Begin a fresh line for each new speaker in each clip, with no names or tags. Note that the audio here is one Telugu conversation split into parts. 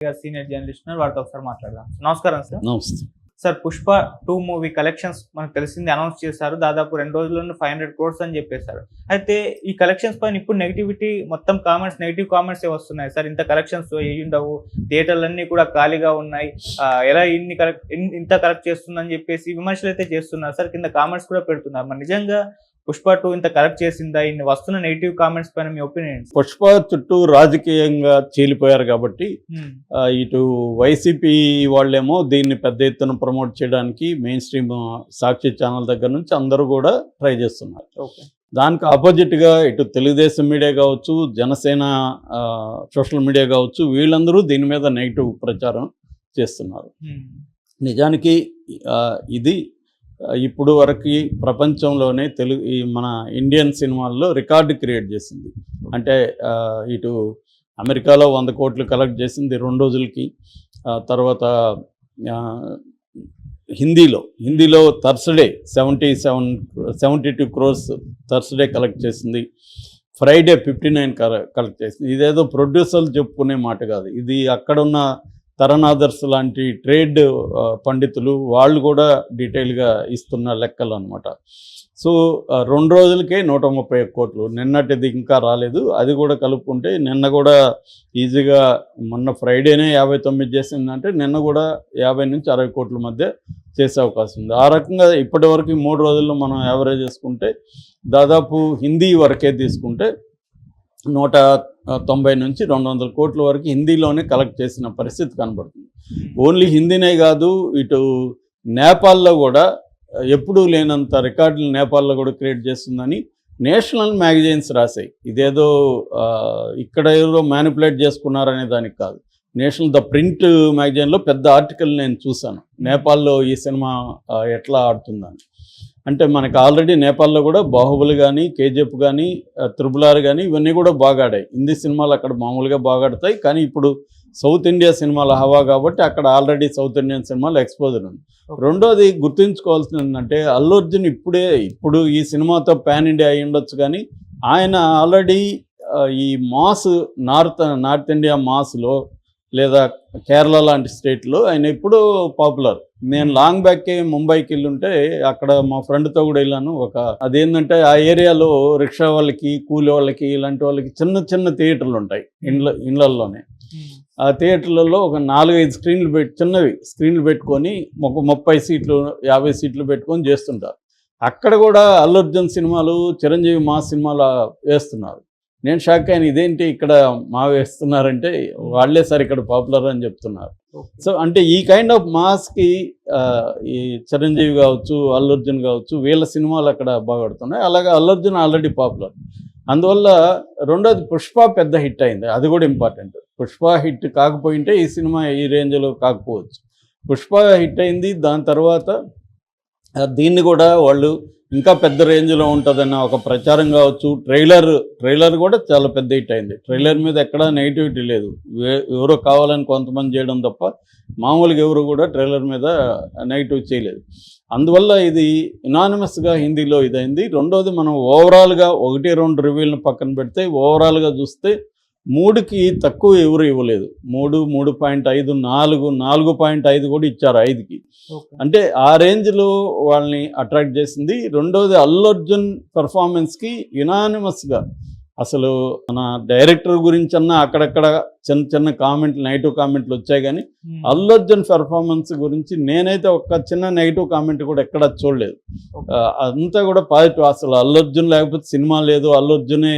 సీనియర్ జర్నలిస్ట్ వారితో ఒకసారి మాట్లాడదాం. నమస్కారం సార్.
నమస్తే
సార్, పుష్ప 2 మూవీ కలెక్షన్స్ మనకు తెలిసింది అనౌన్స్ చేశారు. దాదాపు 2 రోజుల్లోనే 500 crores అని చెప్పేశారు. అయితే ఈ కలెక్షన్స్ పైన ఇప్పుడు నెగిటివిటీ మొత్తం నెగిటివ్ కామెంట్స్ వస్తున్నాయి సార్. ఇంత కలెక్షన్స్ ఉండవు, థియేటర్లన్నీ కూడా ఖాళీగా ఉన్నాయి, ఎలా ఇంత కలెక్ట్ చేస్తుందని చెప్పేసి విమర్శలు అయితే చేస్తున్నారు సార్. కింద కామెంట్స్ కూడా పెడుతున్నారు. మరి నిజంగా పుష్ప 2 ఇంత కలెక్ట్ చేసిందా? ఇన్ని వస్తున్న నెగిటివ్ కామెంట్స్ పైన మీ ఒపీనియన్?
పుష్ప చుట్టూ రాజకీయంగా చీలిపోయారు కాబట్టి ఇటు వైసీపీ వాళ్ళేమో దీన్ని పెద్ద ఎత్తున ప్రమోట్ చేయడానికి మెయిన్ స్ట్రీమ్ సాక్షి ఛానల్ దగ్గర నుంచి అందరూ కూడా ట్రై చేస్తున్నారు. దానికి ఆపోజిట్గా ఇటు తెలుగుదేశం మీడియా కావచ్చు, జనసేన సోషల్ మీడియా కావచ్చు, వీళ్ళందరూ దీని మీద నెగిటివ్ ప్రచారం చేస్తున్నారు. నిజానికి ఇది ఇప్పుడు వరకు ప్రపంచంలోనే మన ఇండియన్ సినిమాల్లో రికార్డు క్రియేట్ చేసింది. అంటే ఇటు అమెరికాలో 100 కోట్లు కలెక్ట్ చేసింది 2 రోజులకి. తర్వాత హిందీలో థర్స్డే 72 crores థర్స్డే కలెక్ట్ చేసింది. ఫ్రైడే 59 కలెక్ట్ చేసింది. ఇదేదో ప్రొడ్యూసర్లు చెప్పుకునే మాట కాదు. ఇది అక్కడున్న తరణాదర్స్ లాంటి ట్రేడ్ పండితులు వాళ్ళు కూడా డీటెయిల్గా ఇస్తున్న లెక్కలు అనమాట. సో 2 రోజులకే 131 కోట్లు. నిన్నటిది ఇంకా రాలేదు, అది కూడా కలుపుకుంటే నిన్న కూడా ఈజీగా మొన్న ఫ్రైడేనే 59 చేసిందంటే నిన్న కూడా 50 నుంచి 60 కోట్ల మధ్య చేసే అవకాశం ఉంది. ఆ రకంగా ఇప్పటి వరకు 3 రోజుల్లో మనం యావరేజ్ చేసుకుంటే దాదాపు హిందీ వరకే తీసుకుంటే 190 నుంచి 200 కోట్ల వరకు హిందీలోనే కలెక్ట్ చేసిన పరిస్థితి కనబడుతుంది. ఓన్లీ హిందీనే కాదు, ఇటు నేపాల్లో కూడా ఎప్పుడూ లేనంత రికార్డులు నేపాల్లో కూడా క్రియేట్ చేస్తుందని నేషనల్ మ్యాగజైన్స్ రాశాయి. ఇదేదో ఇక్కడ ఏదో మ్యానిపులేట్ చేసుకున్నారనే దానికి కాదు. ద ప్రింట్ మ్యాగజైన్లో పెద్ద ఆర్టికల్ నేను చూశాను, నేపాల్లో ఈ సినిమా ఎట్లా ఆడుతుందని. అంటే మనకు ఆల్రెడీ నేపాల్లో కూడా బాహుబలి కానీ, కేజీఎఫ్ కానీ, RRR కానీ ఇవన్నీ కూడా బాగా ఆడాయి. హిందీ సినిమాలు అక్కడ మామూలుగా బాగా ఆడతాయి, కానీ ఇప్పుడు సౌత్ ఇండియా సినిమాల హవా కాబట్టి అక్కడ ఆల్రెడీ సౌత్ ఇండియన్ సినిమాలు ఎక్స్పోజర్ ఉంది. రెండోది గుర్తుంచుకోవాల్సింది ఏంటంటే అల్లు అర్జున్ ఇప్పుడు ఈ సినిమాతో పాన్ ఇండియా అయి ఉండొచ్చు, కానీ ఆయన ఆల్రెడీ ఈ నార్త్ ఇండియా మాస్లో లేదా కేరళ లాంటి స్టేట్లో ఆయన ఎప్పుడూ పాపులర్. నేను లాంగ్ బ్యాక్కి ముంబైకి వెళ్ళుంటే అక్కడ మా ఫ్రెండ్తో కూడా వెళ్ళాను. అదేంటంటే ఆ ఏరియాలో రిక్షా వాళ్ళకి, కూలి వాళ్ళకి, ఇలాంటి వాళ్ళకి చిన్న చిన్న థియేటర్లు ఉంటాయి ఇళ్ళల్లోనే. ఆ థియేటర్లలో ఒక 4-5 చిన్నవి స్క్రీన్లు పెట్టుకొని ఒక 30 సీట్లు 50 సీట్లు పెట్టుకొని చేస్తుంటారు. అక్కడ కూడా అల్లు అర్జున్ సినిమాలు, చిరంజీవి మా సినిమాలు వేస్తున్నారు. నేను షాక్ అయిన, ఇదేంటి ఇక్కడ మా వేస్తున్నారంటే వాళ్ళే సార్ ఇక్కడ పాపులర్ అని చెప్తున్నారు. సో అంటే ఈ కైండ్ ఆఫ్ మాస్కి ఈ చిరంజీవి కావచ్చు, అల్లు అర్జున్ కావచ్చు, వీళ్ళ సినిమాలు అక్కడ బాగుపడుతున్నాయి. అలాగే అల్లు అర్జున్ ఆల్రెడీ పాపులర్. అందువల్ల రెండోది పుష్ప పెద్ద హిట్ అయింది, అది కూడా ఇంపార్టెంట్. పుష్ప హిట్ కాకపోయింటే ఈ సినిమా ఈ రేంజ్లో కాకపోవచ్చు. పుష్ప హిట్ అయింది, దాని తర్వాత దీన్ని కూడా వాళ్ళు ఇంకా పెద్ద రేంజ్లో ఉంటుందన్న ఒక ప్రచారం కావచ్చు. ట్రైలర్ కూడా చాలా పెద్ద హిట్ అయింది. ట్రైలర్ మీద ఎక్కడా నెగిటివిటీ లేదు, ఎవరో కావాలని కొంతమంది చేయడం తప్ప మామూలుగా ఎవరు కూడా ట్రైలర్ మీద నెగిటివ్ చేయలేదు. అందువల్ల ఇది యునానిమస్గా హిందీలో ఇదైంది. రెండోది మనం ఓవరాల్గా 1-2 రివ్యూలను పక్కన పెడితే ఓవరాల్గా చూస్తే 3కి తక్కువ ఎవరు ఇవ్వలేదు. 3, 3.5, 4.5 కూడా ఇచ్చారు 5కి. అంటే ఆ రేంజ్లో వాళ్ళని అట్రాక్ట్ చేసింది. రెండోది అల్లు అర్జున్ పెర్ఫార్మెన్స్కి యునానిమస్గా అసలు మన డైరెక్టర్ గురించి అన్నా అక్కడక్కడ చిన్న కామెంట్లు, నెగిటివ్ కామెంట్లు వచ్చాయి, కానీ అల్లు అర్జున్ పెర్ఫార్మెన్స్ గురించి నేనైతే ఒక చిన్న నెగిటివ్ కామెంట్ కూడా ఎక్కడ చూడలేదు. అంతా కూడా పాజిటివ్. అసలు అల్లు అర్జున్ లేకపోతే సినిమా లేదు, అల్లు అర్జునే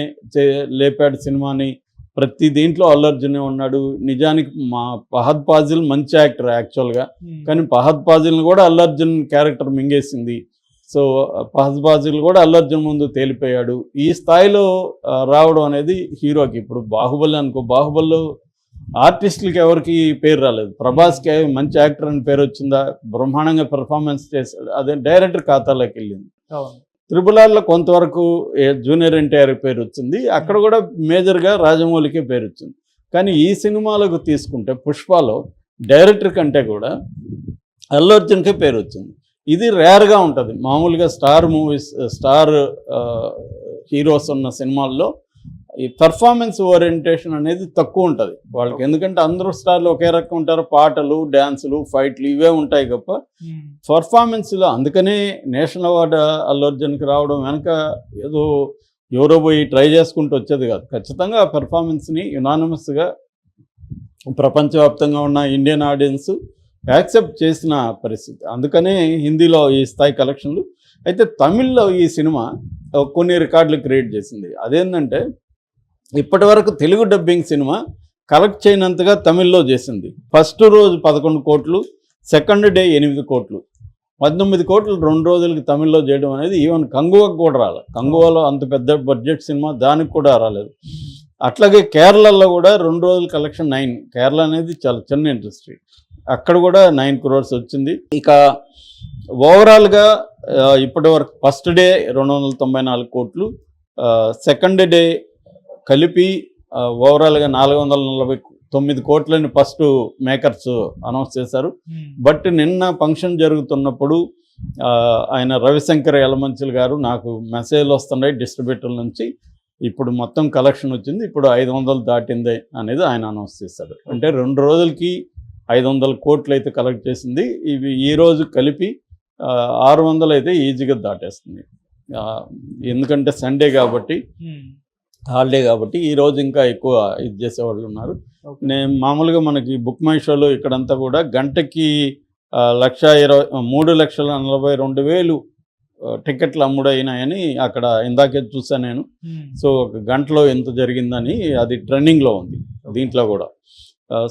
లేపాడు సినిమాని, ప్రతి దీంట్లో అల్లు అర్జునే ఉన్నాడు. నిజానికి మా ఫహద్ ఫాజిల్ మంచి యాక్టర్ యాక్చువల్గా, కానీ ఫహద్ ఫాజిల్ని కూడా అల్లు అర్జున్ క్యారెక్టర్ మింగేసింది. సో ఫహద్ ఫాజిల్ కూడా అల్లు అర్జున్ ముందు తేలిపోయాడు. ఈ స్థాయిలో రావడం అనేది హీరోకి. ఇప్పుడు బాహుబలి అనుకో, బాహుబలిలో ఆర్టిస్టులకి ఎవరికి పేరు రాలేదు. ప్రభాస్కి మంచి యాక్టర్ అని పేరు వచ్చిందా, బ్రహ్మాండంగా పెర్ఫార్మెన్స్ చేశాడు, అదే డైరెక్టర్ ఖాతాలోకి వెళ్ళింది. RRRలో కొంతవరకు జూనియర్ ఎన్టీఆర్ పేరు వచ్చింది, అక్కడ కూడా మేజర్గా రాజమౌళికే పేరు వచ్చింది. కానీ ఈ సినిమాలకు తీసుకుంటే పుష్పలో డైరెక్టర్ కంటే కూడా అల్లు అర్జున్కే పేరు వచ్చింది. ఇది రేర్గా ఉంటుంది. మామూలుగా స్టార్ హీరోస్ ఉన్న సినిమాల్లో ఈ పెర్ఫార్మెన్స్ ఓరియంటేషన్ అనేది తక్కువ ఉంటుంది వాళ్ళకి. ఎందుకంటే అందరూ స్టార్లు ఒకే రకం ఉంటారు, పాటలు, డ్యాన్సులు, ఫైట్లు ఇవే ఉంటాయి తప్ప పర్ఫార్మెన్స్లో. అందుకనే నేషనల్ అవార్డు అల్లు అర్జున్కి రావడం వెనక ఏదో ఎవరో పోయి ట్రై చేసుకుంటూ వచ్చేది కాదు. ఖచ్చితంగా ఆ పెర్ఫార్మెన్స్ని యునానిమస్గా ప్రపంచవ్యాప్తంగా ఉన్న ఇండియన్ ఆడియన్స్ యాక్సెప్ట్ చేసిన పరిస్థితి. అందుకనే హిందీలో ఈ స్థాయి కలెక్షన్లు. అయితే తమిళ్లో ఈ సినిమా కొన్ని రికార్డులు క్రియేట్ చేసింది. అదేంటంటే ఇప్పటి వరకు తెలుగు డబ్బింగ్ సినిమా కలెక్ట్ చేయనంతగా తమిళ్లో చేసింది. ఫస్ట్ రోజు 11 కోట్లు, సెకండ్ డే 8 కోట్లు, 19 కోట్లు 2 రోజులకి తమిళ్లో చేయడం అనేది ఈవెన్ కంగువకు కూడా రాలేదు. కంగువలో అంత పెద్ద బడ్జెట్ సినిమా, దానికి కూడా రాలేదు. అట్లాగే కేరళలో కూడా 2 రోజుల కలెక్షన్ 9. కేరళ అనేది చాలా చిన్న ఇండస్ట్రీ, అక్కడ కూడా 9 crores వచ్చింది. ఇక ఓవరాల్గా ఇప్పటి వరకు ఫస్ట్ డే 294 కోట్లు, సెకండ్ డే కలిపి ఓవరాల్గా 449 కోట్లని ఫస్ట్ మేకర్స్ అనౌన్స్ చేశారు. బట్ నిన్న ఫంక్షన్ జరుగుతున్నప్పుడు ఆయన రవిశంకర్ యలమంచిల్ గారు, నాకు మెసేజ్లు వస్తున్నాయి డిస్ట్రిబ్యూటర్ నుంచి, ఇప్పుడు మొత్తం కలెక్షన్ వచ్చింది, ఇప్పుడు 500 దాటింది అనేది ఆయన అనౌన్స్ చేశారు. అంటే 2 రోజులకి 500 కోట్లు అయితే కలెక్ట్ చేసింది. ఇవి ఈరోజు కలిపి 600 అయితే ఈజీగా దాటేస్తుంది. ఎందుకంటే సండే కాబట్టి, హాలిడే కాబట్టి ఈరోజు ఇంకా ఎక్కువ ఇది చేసేవాళ్ళు ఉన్నారు. నేను మామూలుగా మనకి బుక్ మై షోలో ఇక్కడంతా కూడా గంటకి 3,42,000 టికెట్లు అమ్ముడైనాయని అక్కడ ఇందాకే చూసాను నేను. సో ఒక గంటలో ఎంత జరిగిందని అది ట్రెండింగ్లో ఉంది దీంట్లో కూడా.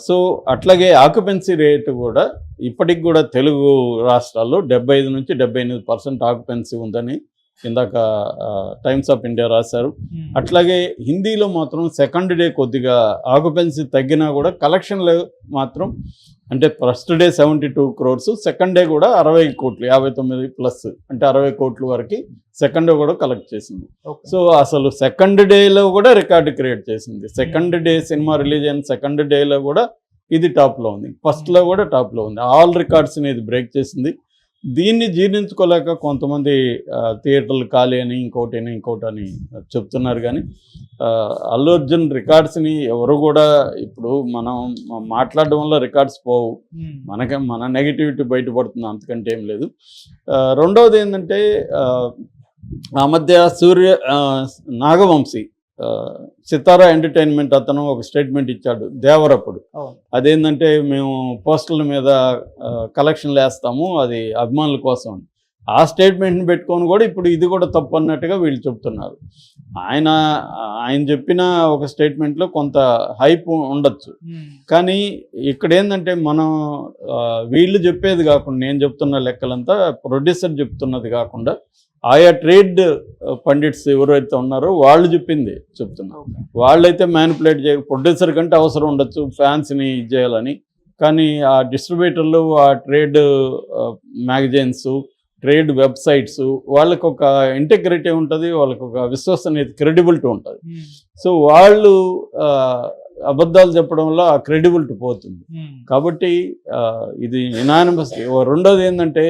సో అట్లాగే ఆక్యుపెన్సీ రేటు కూడా ఇప్పటికి కూడా తెలుగు రాష్ట్రాల్లో 75 నుంచి 78% ఆక్యుపెన్సీ ఉందని ఇందాక టైమ్స్ ఆఫ్ ఇండియా రాశారు. అట్లాగే హిందీలో మాత్రం సెకండ్ డే కొద్దిగా ఆక్యుపెన్సీ తగ్గినా కూడా కలెక్షన్లు మాత్రం, అంటే first day 72 crores, second day కూడా 60 కోట్లు, 59 ప్లస్, అంటే 60 కోట్ల వరకు సెకండ్ డే కూడా కలెక్ట్ చేసింది. సో అసలు సెకండ్ డేలో కూడా రికార్డు క్రియేట్ చేసింది. సెకండ్ డే సినిమా రిలీజ్ అయిన సెకండ్ డేలో కూడా ఇది టాప్లో ఉంది, ఫస్ట్లో కూడా టాప్లో ఉంది. ఆల్ రికార్డ్స్ని ఇది బ్రేక్ చేసింది. దీన్ని జీర్ణించుకోలేక కొంతమంది థియేటర్లు ఖాళీ అని ఇంకోటి అని చెప్తున్నారు. కానీ అల్లు అర్జున్ రికార్డ్స్ని ఎవరు కూడా, ఇప్పుడు మనం మాట్లాడడం వల్ల రికార్డ్స్ పోవు, మన నెగిటివిటీ బయటపడుతుంది, అంతకంటే ఏం లేదు. రెండవది ఏంటంటే ఆ మధ్య నాగవంశీ సితారా ఎంటర్టైన్మెంట్ అతను ఒక స్టేట్మెంట్ ఇచ్చాడు దేవరప్పుడు. అదేంటంటే మేము పోస్టర్ల మీద కలెక్షన్లు వేస్తాము, అది అభిమానుల కోసం. ఆ స్టేట్మెంట్ని పెట్టుకొని కూడా ఇప్పుడు ఇది కూడా తప్పు అన్నట్టుగా వీళ్ళు చెప్తున్నారు. ఆయన చెప్పిన ఒక స్టేట్మెంట్లో కొంత హైప్ ఉండొచ్చు, కానీ ఇక్కడ ఏంటంటే మనం వీళ్ళు చెప్పేది కాకుండా, నేను చెప్తున్న లెక్కలంతా ప్రొడ్యూసర్ చెప్తున్నది కాకుండా ఆయా ట్రేడ్ పండిట్స్ ఎవరైతే ఉన్నారో వాళ్ళు చెప్తున్నారు. వాళ్ళైతే మ్యానిపులేట్ ప్రొడ్యూసర్ కంటే అవసరం ఉండొచ్చు ఫ్యాన్స్ని ఇది చేయాలని, కానీ ఆ డిస్ట్రిబ్యూటర్లు, ఆ ట్రేడ్ మ్యాగజైన్స్, ట్రేడ్ వెబ్సైట్స్, వాళ్ళకు ఒక ఇంటెగ్రిటీ ఉంటుంది, వాళ్ళకు ఒక విశ్వసనీయత, క్రెడిబిలిటీ ఉంటుంది. సో వాళ్ళు అబద్ధాలు చెప్పడం వల్ల ఆ క్రెడిబిలిటీ పోతుంది. కాబట్టి ఇది యునానిమస్. రెండోది ఏంటంటే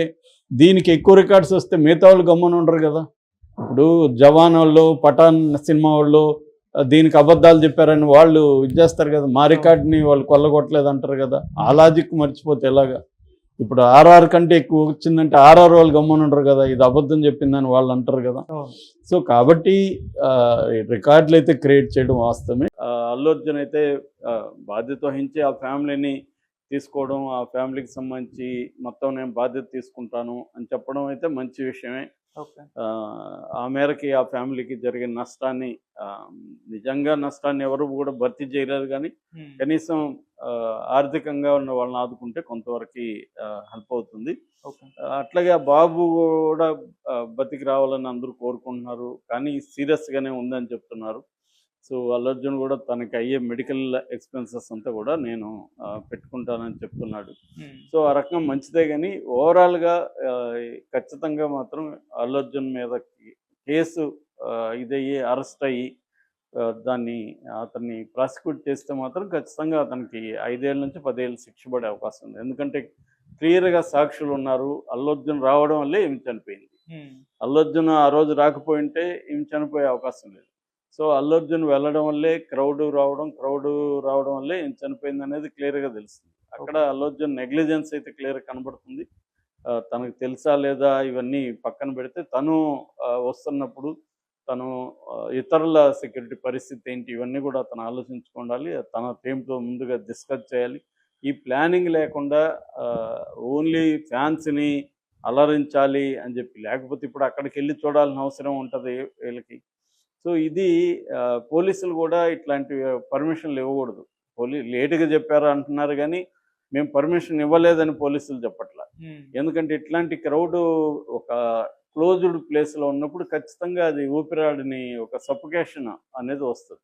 దీనికి ఎక్కువ రికార్డ్స్ వస్తే మిగతా వాళ్ళు గమ్మున ఉండరు కదా. ఇప్పుడు జవాన్ వాళ్ళు, పఠాన్ సినిమా వాళ్ళు దీనికి అబద్ధాలు చెప్పారని వాళ్ళు ఇది చేస్తారు కదా, మా రికార్డ్ని వాళ్ళు కొల్లగొట్టలేదు అంటారు కదా. ఆ లాజిక్ మర్చిపోతే ఎలాగా? ఇప్పుడు ఆర్ఆర్ కంటే ఎక్కువ వచ్చిందంటే ఆర్ఆర్ వాళ్ళు గమ్మున ఉండరు కదా, ఇది అబద్ధం చెప్పిందని వాళ్ళు అంటారు కదా. సో కాబట్టి రికార్డులు అయితే క్రియేట్ చేయడం వాస్తవమే. అల్లు అర్జున్ అయితే బాధ్యత వహించి ఆ ఫ్యామిలీని తీసుకోవడం, ఆ ఫ్యామిలీకి సంబంధించి మొత్తం నేను బాధ్యత తీసుకుంటాను అని చెప్పడం అయితే మంచి విషయమే. ఆ మేరకి ఆ ఫ్యామిలీకి జరిగిన నష్టాన్ని, నిజంగా నష్టాన్ని ఎవరు కూడా భర్తీ చేయలేదు, కానీ కనీసం ఆర్థికంగా ఉన్న వాళ్ళని ఆదుకుంటే కొంతవరకు హెల్ప్ అవుతుంది. అట్లాగే ఆ బాబు కూడా బతికి రావాలని అందరూ కోరుకుంటున్నారు, కానీ సీరియస్గానే ఉందని చెప్తున్నారు. సో అల్లు అర్జున్ కూడా తనకి అయ్యే మెడికల్ ఎక్స్పెన్సెస్ అంతా కూడా నేను పెట్టుకుంటానని చెప్తున్నాడు. సో ఆ రకంగా మంచిదే, కానీ ఓవరాల్గా ఖచ్చితంగా మాత్రం అల్లు అర్జున్ మీద కేసు ఇదయ్యి అరెస్ట్ అయ్యి అతన్ని ప్రాసిక్యూట్ చేస్తే మాత్రం ఖచ్చితంగా అతనికి 5 ఏళ్ళ నుంచి 10 ఏళ్ళు శిక్ష పడే అవకాశం ఉంది. ఎందుకంటే క్లియర్గా సాక్షులు ఉన్నారు. అల్లు అర్జున్ రావడం వల్లే ఈమె చనిపోయింది. అల్లు అర్జున్ ఆ రోజు రాకపోయింటే ఈమె చనిపోయే అవకాశం లేదు. సో అల్లు అర్జున్ వెళ్ళడం వల్లే క్రౌడ్ రావడం వల్లే ఈమె చనిపోయింది అనేది క్లియర్గా తెలుస్తుంది. అక్కడ అల్లు అర్జున్ నెగ్లిజెన్స్ అయితే క్లియర్గా కనబడుతుంది. తనకు తెలుసా లేదా ఇవన్నీ పక్కన పెడితే తను వస్తున్నప్పుడు తను ఇతరుల సెక్యూరిటీ పరిస్థితి ఏంటి ఇవన్నీ కూడా తను ఆలోచించుకోవాలి. తన టీంతో ముందుగా డిస్కస్ చేయాలి. ఈ ప్లానింగ్ లేకుండా ఓన్లీ ఫ్యాన్స్ని అలరించాలి అని చెప్పి, లేకపోతే ఇప్పుడు అక్కడికి వెళ్ళి చూడాల్సిన అవసరం ఉంటుంది వీళ్ళకి. సో ఇది పోలీసులు కూడా ఇట్లాంటి పర్మిషన్లు ఇవ్వకూడదు. లేటుగా చెప్పారు అంటున్నారు కానీ మేము పర్మిషన్ ఇవ్వలేదని పోలీసులు చెప్పట్లా. ఎందుకంటే ఇట్లాంటి క్రౌడ్ ఒక క్లోజ్డ్ ప్లేస్లో ఉన్నప్పుడు ఖచ్చితంగా అది ఊపిరాడని ఒక సఫోకేషన్ అనేది వస్తుంది.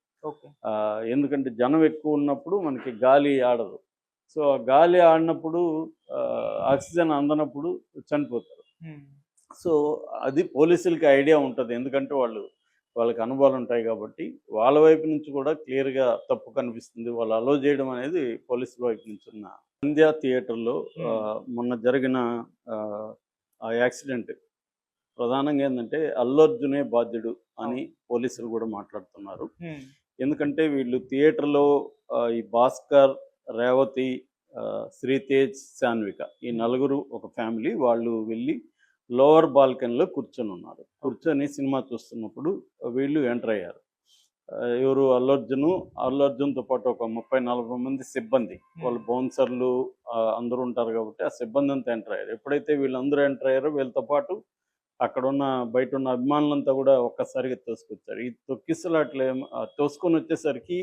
ఎందుకంటే జనం ఎక్కువ ఉన్నప్పుడు మనకి గాలి ఆడదు. సో ఆ గాలి ఆడినప్పుడు ఆక్సిజన్ అందనప్పుడు చనిపోతారు. సో అది పోలీసులకి ఐడియా ఉంటుంది, ఎందుకంటే వాళ్ళకి అనుభవాలు ఉంటాయి కాబట్టి. వాళ్ళ వైపు నుంచి కూడా క్లియర్గా తప్పు కనిపిస్తుంది. వాళ్ళు అలో చేయడం అనేది పోలీసుల వైపు నుంచి ఉన్న సంధ్య థియేటర్లో మొన్న జరిగిన ఆ యాక్సిడెంట్ ప్రధానంగా ఏంటంటే అల్లు అర్జునే బాధ్యుడు అని పోలీసులు కూడా మాట్లాడుతున్నారు. ఎందుకంటే వీళ్ళు థియేటర్లో ఈ భాస్కర్, రేవతి, శ్రీతేజ్, శాన్విక ఈ నలుగురు ఒక ఫ్యామిలీ వాళ్ళు వెళ్ళి లోవర్ బాల్కనీలో కూర్చొని సినిమా చూస్తున్నప్పుడు వీళ్ళు ఎంటర్ అయ్యారు. ఎవరు అల్లు అర్జున్తో పాటు ఒక 30-40 మంది సిబ్బంది, వాళ్ళు బౌన్సర్లు అందరూ ఉంటారు కాబట్టి ఆ సిబ్బంది అంతా ఎంటర్ అయ్యారు. ఎప్పుడైతే వీళ్ళందరూ ఎంటర్ అయ్యారో వీళ్ళతో పాటు బయట ఉన్న అభిమానులంతా కూడా ఒక్కసారిగా తోసుకొచ్చారు. ఈ తొక్కిసలాట్లే తోసుకొని వచ్చేసరికి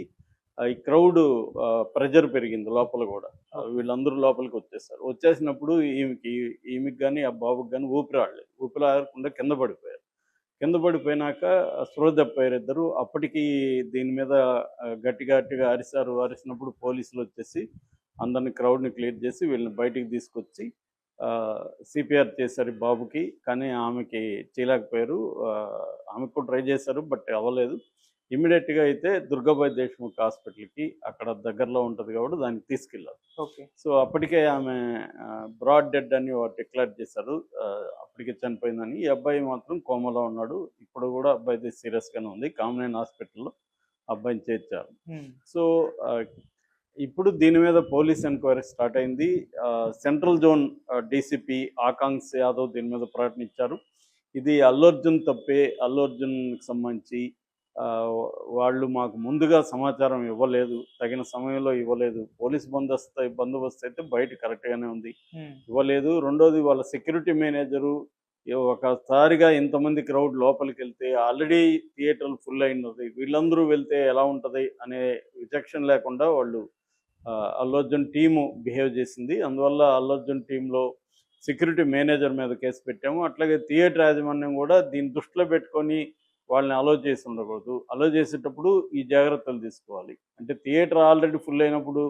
ఈ క్రౌడ్ ప్రెజర్ పెరిగింది లోపల కూడా. వీళ్ళందరూ లోపలికి వచ్చేసినప్పుడు ఈమెకి కానీ ఆ బాబుకి కానీ ఊపిరాడకుండా కింద పడిపోయినాక స్పృహ తప్పారు ఇద్దరు. అప్పటికి దీని మీద గట్టిగా అరిసినప్పుడు పోలీసులు వచ్చేసి అందరిని క్రౌడ్ని క్లియర్ చేసి వీళ్ళని బయటికి తీసుకొచ్చి సిపిఆర్ చేశారు బాబుకి. కానీ ఆమెకి చేయలేకపోయారు. ఆమెకు కూడా ట్రై చేశారు, బట్ అవ్వలేదు. ఇమీడియట్గా అయితే దుర్గాబాయ్ దేశ్ముఖ్ హాస్పిటల్కి అక్కడ దగ్గరలో ఉంటుంది కాబట్టి దానికి తీసుకెళ్ళారు. సో అప్పటికే ఆమె బ్రాడ్ డెడ్ అని డిక్లేర్ చేశారు, అప్పటికే చనిపోయిందని. ఈ అబ్బాయి మాత్రం కోమాలో ఉన్నాడు. ఇప్పుడు కూడా అబ్బాయిది సీరియస్గానే ఉంది. కామనైన్ హాస్పిటల్లో అబ్బాయిని చేర్చారు. సో ఇప్పుడు దీని మీద పోలీస్ ఎంక్వైరీ స్టార్ట్ అయింది. సెంట్రల్ జోన్ డీసీపీ ఆకాంక్ష యాదవ్ దీని మీద ప్రకటన ఇచ్చారు. ఇది అల్లు అర్జున్ తప్పే, అల్లు అర్జున్కి సంబంధించి వాళ్ళు మాకు ముందుగా సమాచారం ఇవ్వలేదు, తగిన సమయంలో ఇవ్వలేదు. పోలీస్ బందోబస్తు అయితే బయట కరెక్ట్గానే ఉంది, ఇవ్వలేదు. రెండోది వాళ్ళ సెక్యూరిటీ మేనేజరు ఒకసారిగా ఇంతమంది క్రౌడ్ లోపలికి వెళ్తే ఆల్రెడీ థియేటర్లు ఫుల్ అయినది, వీళ్ళందరూ వెళ్తే ఎలా ఉంటుంది అనే విచక్షణ లేకుండా వాళ్ళు అల్లు అర్జున్ టీము బిహేవ్ చేసింది. అందువల్ల అల్లు అర్జున్ టీంలో సెక్యూరిటీ మేనేజర్ మీద కేసు పెట్టాము. అట్లాగే థియేటర్ యాజమాన్యం కూడా దీన్ని దృష్టిలో పెట్టుకొని వాళ్ళని అలో చేసి ఉండకూడదు. అలో చేసేటప్పుడు ఈ జాగ్రత్తలు తీసుకోవాలి. అంటే థియేటర్ ఆల్రెడీ ఫుల్ అయినప్పుడు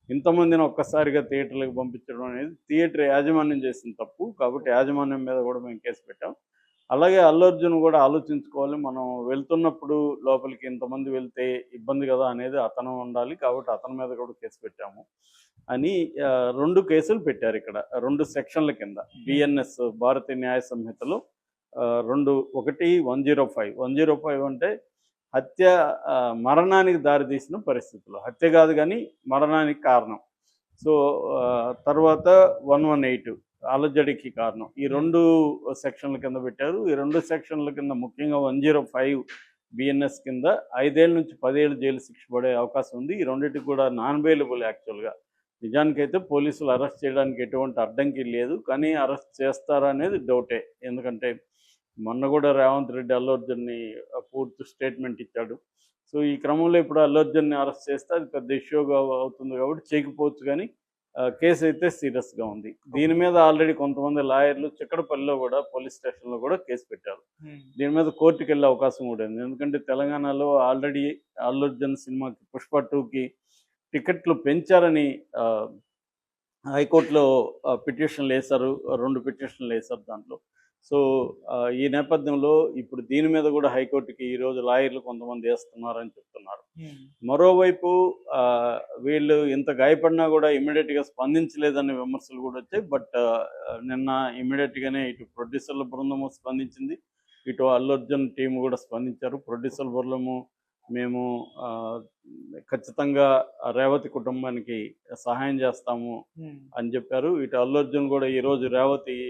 ఇంతమందిని ఒక్కసారిగా థియేటర్లకు పంపించడం అనేది థియేటర్ యాజమాన్యం చేసిన తప్పు. కాబట్టి యాజమాన్యం మీద కూడా మేము కేసు పెట్టాం. అలాగే అల్లు అర్జున్ కూడా ఆలోచించుకోవాలి, మనం వెళ్తున్నప్పుడు లోపలికి ఇంతమంది వెళ్తే ఇబ్బంది కదా అనేది అతను ఉండాలి, కాబట్టి అతని మీద కూడా కేసు పెట్టాము అని 2 కేసులు పెట్టారు ఇక్కడ 2 సెక్షన్ల కింద. బిఎన్ఎస్ భారతీయ న్యాయ సంహితలో 1 105 అంటే హత్య మరణానికి దారితీసిన పరిస్థితులు, హత్య కాదు కానీ మరణానికి కారణం. సో తర్వాత 118 అలజడికి కారణం. ఈ 2 సెక్షన్ల కింద పెట్టారు. ఈ 2 సెక్షన్ల కింద ముఖ్యంగా 105 బిఎన్ఎస్ కింద 5 ఏళ్ళ నుంచి 10 ఏళ్ళు జైలు శిక్ష పడే అవకాశం ఉంది. ఈ రెండింటికి కూడా నాన్ బెయిలబుల్. యాక్చువల్గా నిజానికైతే పోలీసులు అరెస్ట్ చేయడానికి ఎటువంటి అడ్డంకి లేదు, కానీ అరెస్ట్ చేస్తారా అనేది డౌటే. ఎందుకంటే మొన్న కూడా రేవంత్ రెడ్డి అల్లు అర్జున్ని పూర్తి స్టేట్మెంట్ ఇచ్చాడు. సో ఈ క్రమంలో ఇప్పుడు అల్లు అర్జున్ని అరెస్ట్ చేస్తే అది పెద్ద ఇష్యూగా అవుతుంది కాబట్టి చేయకపోవచ్చు, కానీ కేసు అయితే సీరియస్గా ఉంది. దీని మీద ఆల్రెడీ కొంతమంది లాయర్లు చిక్కడపల్లిలో కూడా పోలీస్ స్టేషన్లో కూడా కేసు పెట్టారు. దీని మీద కోర్టుకు వెళ్ళే అవకాశం కూడా ఉంది. ఎందుకంటే తెలంగాణలో ఆల్రెడీ అల్లు అర్జున్ సినిమాకి పుష్ప 2కి టికెట్లు పెంచారని హైకోర్టులో పిటిషన్లు వేశారు, 2 పిటిషన్లు వేశారు దాంట్లో. సో ఈ నేపథ్యంలో ఇప్పుడు దీని మీద కూడా హైకోర్టుకి ఈరోజు లాయర్లు కొంతమంది వేస్తున్నారని చెప్తున్నారు. మరోవైపు వీళ్ళు ఇంత గాయపడినా కూడా ఇమ్మీడియట్గా స్పందించలేదనే విమర్శలు కూడా వచ్చాయి. బట్ నిన్న ఇమ్మీడియట్గానే ఇటు ప్రొడ్యూసర్ల బృందము స్పందించింది, ఇటు అల్లు అర్జున్ టీం కూడా స్పందించారు. ప్రొడ్యూసర్ బృందము మేము ఖచ్చితంగా రేవతి కుటుంబానికి సహాయం చేస్తాము అని చెప్పారు. ఇటు అల్లు అర్జున్ కూడా ఈరోజు రేవతి